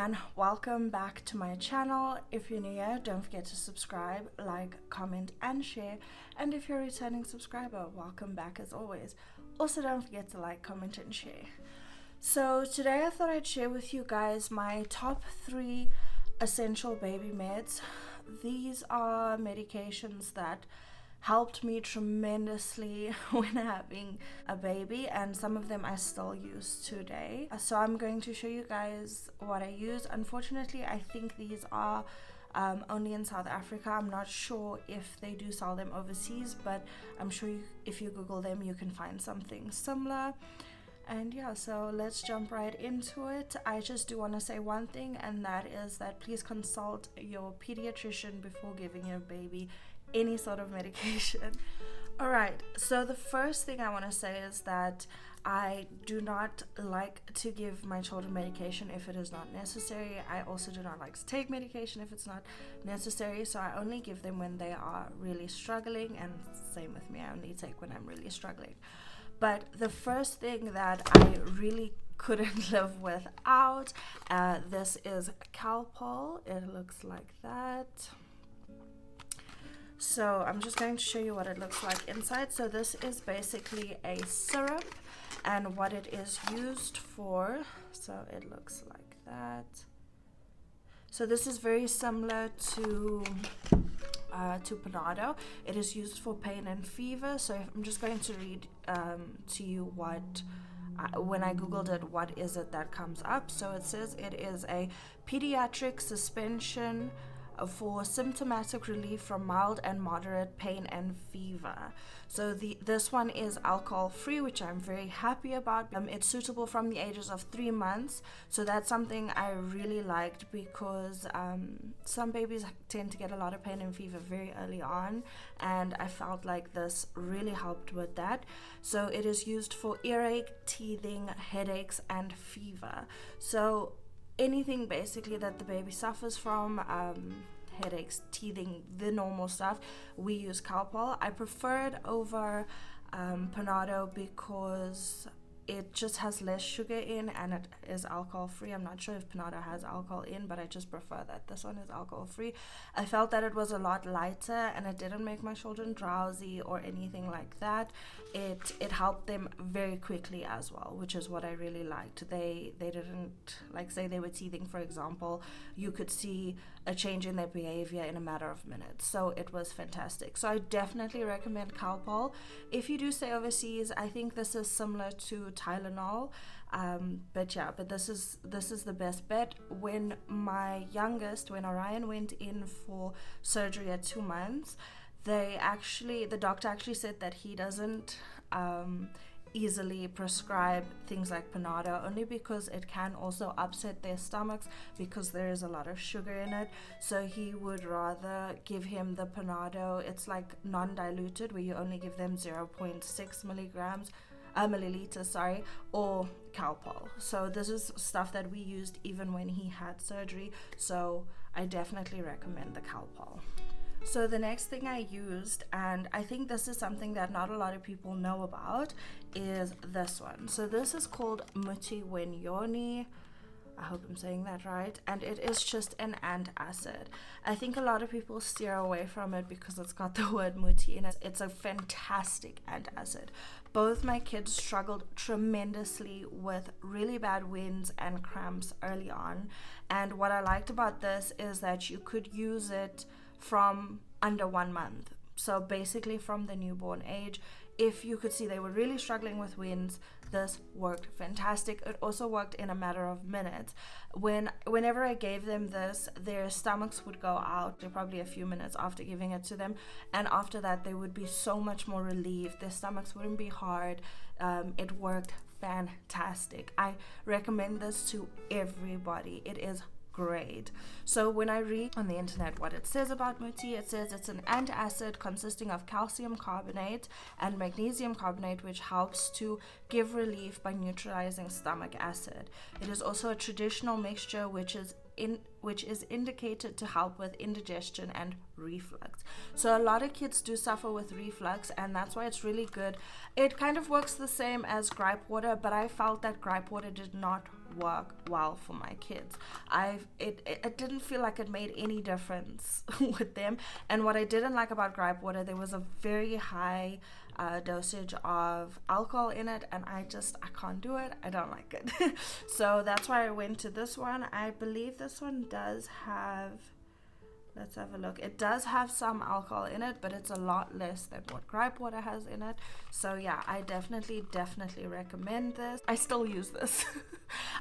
and welcome back to my channel. If you're new here, don't forget to subscribe, like, comment and share, and if you're a returning subscriber, welcome back as always. Also, don't forget to like, comment and share. So today I thought I'd share with you guys my top 3 essential baby meds. These are medications that helped me tremendously when having a baby, and some of them I still use today. So I'm going to show you guys what I use. Unfortunately, I think these are only in South Africa. I'm not sure if they do sell them overseas, but I'm sure if you Google them, you can find something similar. And yeah, so let's jump right into it. I just do want to say one thing, and that is that please consult your pediatrician before giving your baby any sort of medication. Alright, so the first thing I want to say is that I do not like to give my children medication if it is not necessary. I also do not like to take medication if it's not necessary, so I only give them when they are really struggling, and same with me, I only take when I'm really struggling. But the first thing that I really couldn't live without, this is Calpol. It looks like that. So I'm just going to show you what it looks like inside. So this is basically a syrup, and what it is used for, so it looks like that. So this is very similar to Panado. It is used for pain and fever. So I'm just going to read to you what when I googled it, what is it that comes up. So it says it is a pediatric suspension for symptomatic relief from mild and moderate pain and fever. So this one is alcohol free, which I'm very happy about. It's suitable from the ages of 3 months, so that's something I really liked, because some babies tend to get a lot of pain and fever very early on, and I felt like this really helped with that. So it is used for earache, teething, headaches and fever. So anything basically that the baby suffers from, headaches, teething, the normal stuff, we use Calpol. I prefer it over Panado because it just has less sugar in, and it is alcohol free. I'm not sure if Panado has alcohol in, but I just prefer that this one is alcohol free. I felt that it was a lot lighter, and it didn't make my children drowsy or anything like that. It helped them very quickly as well, which is what I really liked. They didn't, like, say they were teething, for example, you could see a change in their behavior in a matter of minutes. So it was fantastic. So I definitely recommend Calpol. If you do stay overseas, I think this is similar to Tylenol, but this is the best bet. When my youngest, when Orion went in for surgery at 2 months, the doctor actually said that he doesn't easily prescribe things like Panado, only because it can also upset their stomachs because there is a lot of sugar in it. So he would rather give him the Panado. It's like non-diluted, where you only give them 0.6 milliliters, or Calpol. So this is stuff that we used even when he had surgery, so I definitely recommend the Calpol. So the next thing I used, and I think this is something that not a lot of people know about, is this one. So this is called Muthiwenyoni, I hope I'm saying that right, and it is just an antacid. I think a lot of people steer away from it because it's got the word muti in it. It's a fantastic antacid. Both my kids struggled tremendously with really bad winds and cramps early on, and what I liked about this is that you could use it from under 1 month. So basically from the newborn age. If you could see they were really struggling with winds, this worked fantastic. It also worked in a matter of minutes. Whenever I gave them this, their stomachs would go out probably a few minutes after giving it to them, and after that they would be so much more relieved. Their stomachs wouldn't be hard. It worked fantastic. I recommend this to everybody. It is great. So when I read on the internet what it says about Muti, it says it's an antacid consisting of calcium carbonate and magnesium carbonate, which helps to give relief by neutralizing stomach acid. It is also a traditional mixture which is which is indicated to help with indigestion and reflux. So a lot of kids do suffer with reflux, and that's why it's really good. It kind of works the same as gripe water, but I felt that gripe water did not work well for my kids. It didn't feel like it made any difference with them. And what I didn't like about gripe water, there was a very high dosage of alcohol in it, and I can't do it. I don't like it. So that's why I went to this one. I believe this one does have, let's have a look. It does have some alcohol in it, but it's a lot less than what gripe water has in it. So yeah, I definitely recommend this. I still use this.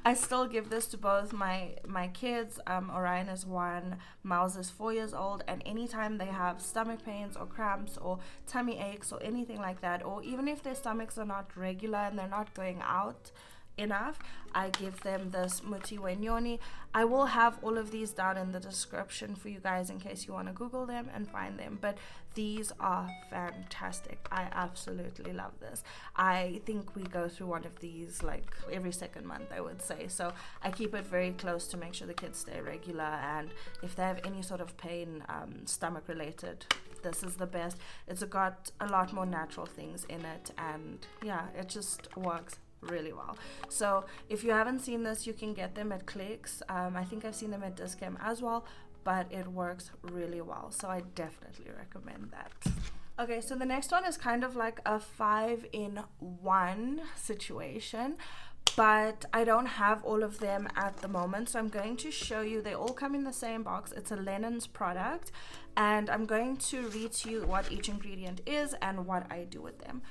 I still give this to both my kids. Orion is 1, Miles is 4 years old, and anytime they have stomach pains or cramps or tummy aches or anything like that, or even if their stomachs are not regular and they're not going out enough, I give them this Muthiwenyoni. I will have all of these down in the description for you guys in case you want to Google them and find them, but these are fantastic. I absolutely love this. I think we go through one of these like every second month, I would say, so I keep it very close to make sure the kids stay regular, and if they have any sort of pain, stomach related, this is the best. It's got a lot more natural things in it, and yeah, it just works really well. So if you haven't seen this, you can get them at Clicks. I think I've seen them at Dischem as well, but it works really well, so I definitely recommend that. Okay, so the next one is kind of like a 5-in-1 situation, but I don't have all of them at the moment, so I'm going to show you. They all come in the same box. It's a linens product, and I'm going to read to you what each ingredient is and what I do with them.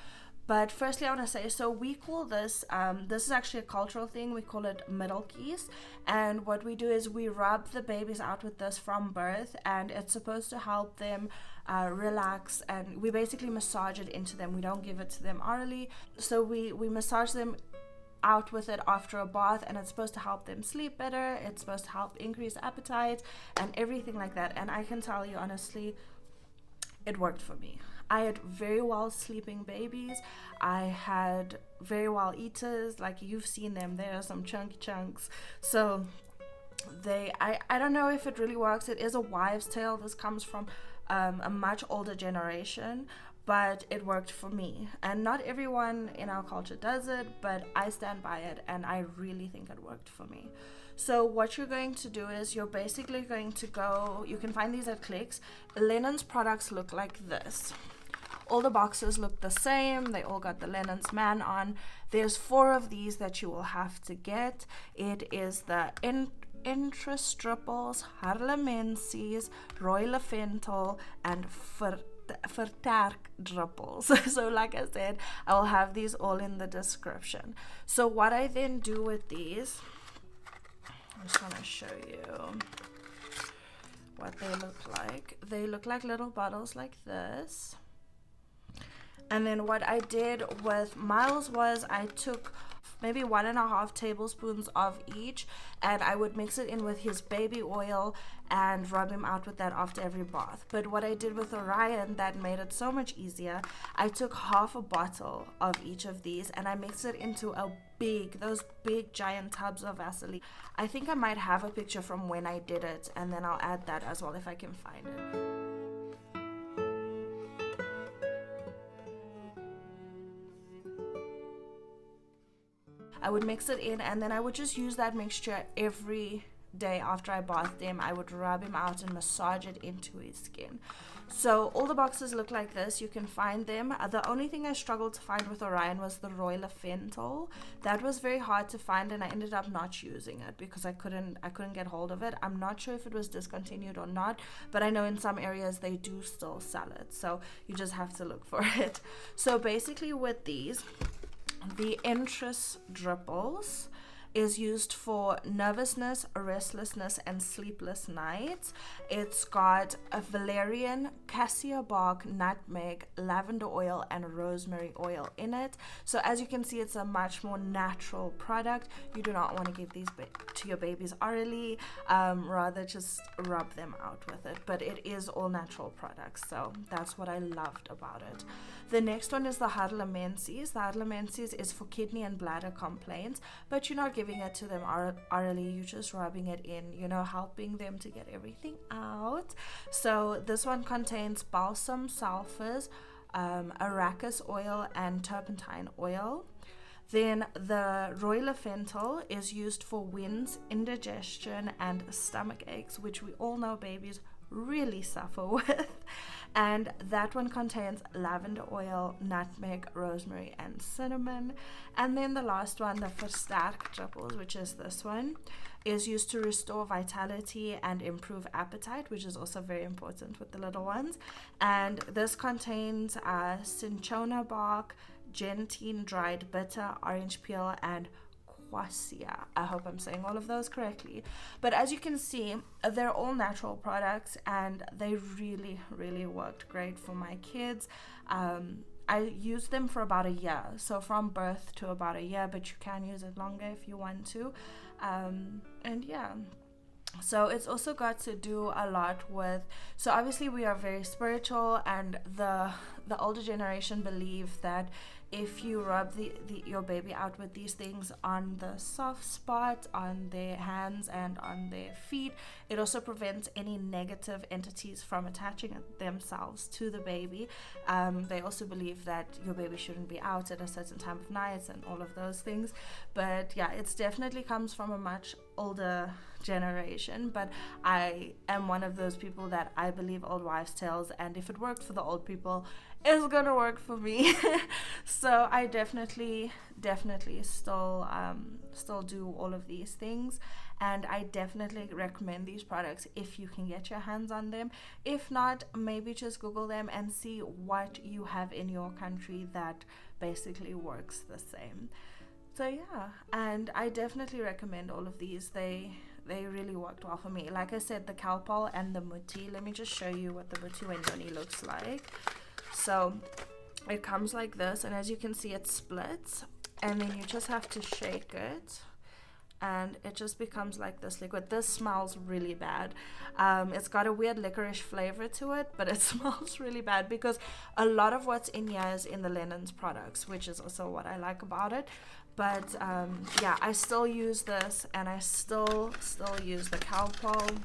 But firstly, I want to say, so we call this, this is actually a cultural thing, we call it Middeltjies, and what we do is we rub the babies out with this from birth, and it's supposed to help them relax, and we basically massage it into them. We don't give it to them orally, so we massage them out with it after a bath, and it's supposed to help them sleep better, it's supposed to help increase appetite, and everything like that. And I can tell you honestly, it worked for me. I had very well sleeping babies. I had very well eaters, like you've seen them. There are some chunky chunks. So I don't know if it really works. It is a wives' tale. This comes from a much older generation, but it worked for me. And not everyone in our culture does it, but I stand by it, and I really think it worked for me. So what you're going to do is you're basically going to go, you can find these at Clicks. Linens products look like this. All the boxes look the same. They all got the linens man on. There's 4 of these that you will have to get. It is the Entressdruppels, Harlemensies, Rooilevental, and Versterksruppels. So like I said, I will have these all in the description. So what I then do with these, I just want to show you what they look like. They look like little bottles like this. And then what I did with Miles was I took maybe 1.5 tablespoons of each, and I would mix it in with his baby oil and rub him out with that after every bath. But what I did with Orion that made it so much easier, I took half a bottle of each of these and I mixed it into those big giant tubs of Vaseline. I think I might have a picture from when I did it, and then I'll add that as well if I can find it. I would mix it in, and then I would just use that mixture every day after I bathed him. I would rub him out and massage it into his skin. So all the boxes look like this. You can find them. The only thing I struggled to find with Orion was the Rooilevental. That was very hard to find, and I ended up not using it because I couldn't get hold of it. I'm not sure if it was discontinued or not, but I know in some areas they do still sell it, so you just have to look for it. So basically with these, the Entressdruppels is used for nervousness, restlessness, and sleepless nights. It's got a valerian, cassia bark, nutmeg, lavender oil, and rosemary oil in it. So as you can see, it's a much more natural product. You do not want to give these to your babies orally, rather just rub them out with it. But it is all natural products, so that's what I loved about it. The next one is the Harlemensies. The Harlemensies is for kidney and bladder complaints, but you're not giving giving it to them orally, you're just rubbing it in, you know, helping them to get everything out. So this one contains balsam sulfurs, arachis oil, and turpentine oil. Then the Rooilevental is used for winds, indigestion, and stomach aches, which we all know babies really suffer with. And that one contains lavender oil, nutmeg, rosemary, and cinnamon. And then the last one, the Versterksruppels, which is this one, is used to restore vitality and improve appetite, which is also very important with the little ones. And this contains cinchona bark, gentian dried bitter, orange peel, and quassia. I hope I'm saying all of those correctly. But as you can see, they're all natural products, and they really, really worked great for my kids. I used them for about a year, so from birth to about a year, but you can use it longer if you want to. And yeah, so it's also got to do a lot with, so obviously we are very spiritual, and the older generation believe that if you rub your baby out with these things on the soft spot, on their hands and on their feet, it also prevents any negative entities from attaching themselves to the baby. They also believe that your baby shouldn't be out at a certain time of night and all of those things. But yeah, it definitely comes from a much older generation, but I am one of those people that I believe old wives' tales, and if it worked for the old people, it's gonna work for me. So I definitely still do all of these things, and I definitely recommend these products if you can get your hands on them. If not, maybe just Google them and see what you have in your country that basically works the same. So yeah, and I definitely recommend all of these. They really worked well for me. Like I said, the Calpol and the Mutiny. Let me just show you what the Muthiwenyoni looks like. So it comes like this, and as you can see, it splits, and then you just have to shake it, and it just becomes like this liquid. This smells really bad. It's got a weird licorice flavor to it, but it smells really bad because a lot of what's in here is in the linens products, which is also what I like about it. But yeah, I still use this, and I still use the Calpol.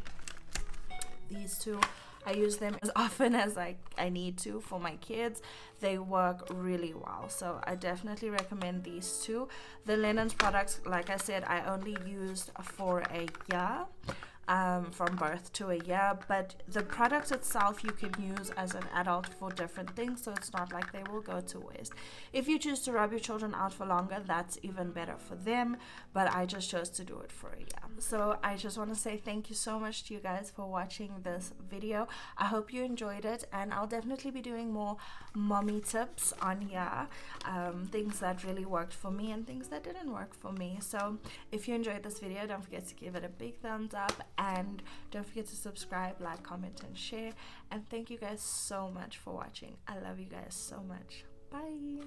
These two, I use them as often as I need to for my kids. They work really well, so I definitely recommend these two. The linens products, like I said, I only used for a year, from birth to a year, but the product itself you can use as an adult for different things, so it's not like they will go to waste. If you choose to rub your children out for longer, that's even better for them, but I just chose to do it for a year. So I just want to say thank you so much to you guys for watching this video. I hope you enjoyed it, and I'll definitely be doing more mommy tips on here, things that really worked for me and things that didn't work for me. So if you enjoyed this video, don't forget to give it a big thumbs up, and don't forget to subscribe, like, comment, and share. And thank you guys so much for watching. I love you guys so much. Bye.